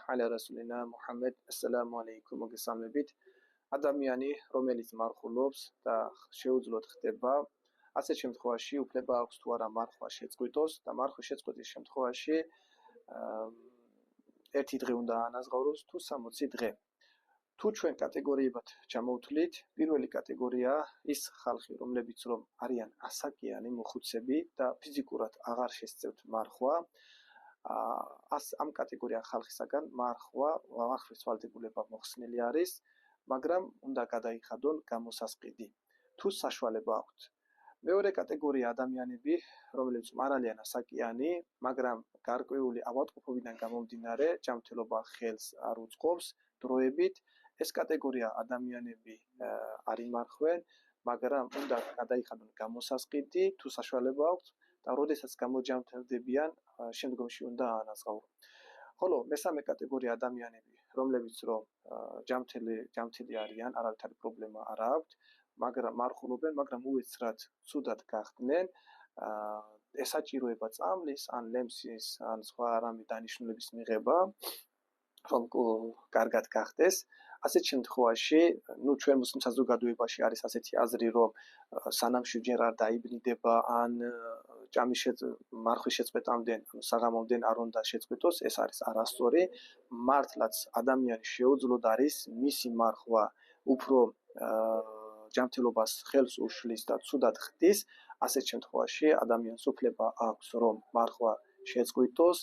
على رسولنا محمد السلام عليكم მოგესალმებით ადამიანი რომელიც მარხულობს და შეუძლოთ ხდება ასეთ შემთხვევაში უფლება აქვს თუ არა მარხვა შეწყვიტოს და მარხვის შეწყვეტის შემთხვევაში ერთი დღე უნდა ანაზღაუროს თუ 60 დღე თუ ჩვენ კატეგორიებად ჩამოვთვლით პირველი კატეგორია ის ხალხი რომლებიც რომ არიან ასაკიანი მოხუცები და ფიზიკურად აღარ შესწევთ მარხვა ამ კატეგორია ხალხისაგან მარხვის ვალდებულება მოხსნილი არის, მაგრამ უნდა გადაიხადონ გამოსასყიდი, თუ საშუალება აქვთ. მეორე კატეგორია ადამიანები, რომლებიც არ არიან ასაკიანი, მაგრამ გარკვეული ავადმყოფობიდან გამომდინარე, ჯანმრთელობა ხელს არ უწყობს დროებით, ეს კატეგორია ადამიანები არ იმარხვენ, მაგრამ უნდა გადაიხადონ გამოსასყიდი, თუ საშუალება აქვთ და როდესაც გამოჯანმრთელდებიან, შემდგომში უნდა აანაზღაურონ. ხოლო მესამე კატეგორია ადამიანები, რომლებიც რომ ჯანმრთელი არიან, არავითარი პრობლემა არ აქვთ, მაგრამ მარხულობენ, მაგრამ უეცრად ცუდად გახდნენ, ესაჭიროება წამლის, ან ლემსის, ან სხვა რამე დანიშნულების მიღება, რომ კარგად გახდეს. ასეთ შემთხვევაში, ჩვენ მუსლიმ საზოგადოებაში არის ასეთი აზრი, რომ სანამ შუჯერ არ დაიბნიდება, ან მარხვის შეწყვეტამდე, საღამომდე არ უნდა შეწყვიტოს, ეს არის არასწორი. მართლაც ადამიანის შეუძლოდ არის მისი მარხვა უფრო ჯანმრთელობას ხელს უშლის და ცუდად ხდის, ასეთ შემთხვევაში ადამიანს უფლება აქვს, რომ მარხვა შეწყვიტოს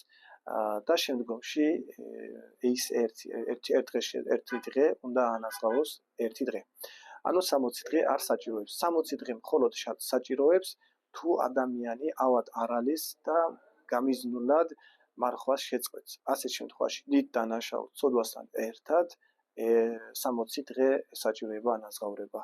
და შემდგომში ის ერთი დღე უნდა აანაზღაუროს ერთი დღე. ანუ 60 დღე არ საჭიროებს. 60 დღე მხოლოდ საჭიროებს, თუ ადამიანი ავად არ არის და გამიზნულად მარხვას შეწყვეტს. ასეთ შემთხვევაში დიდ დანაშაულ ცოდვასთან ერთად 60 დღე საჭიროება ანაზღაურება.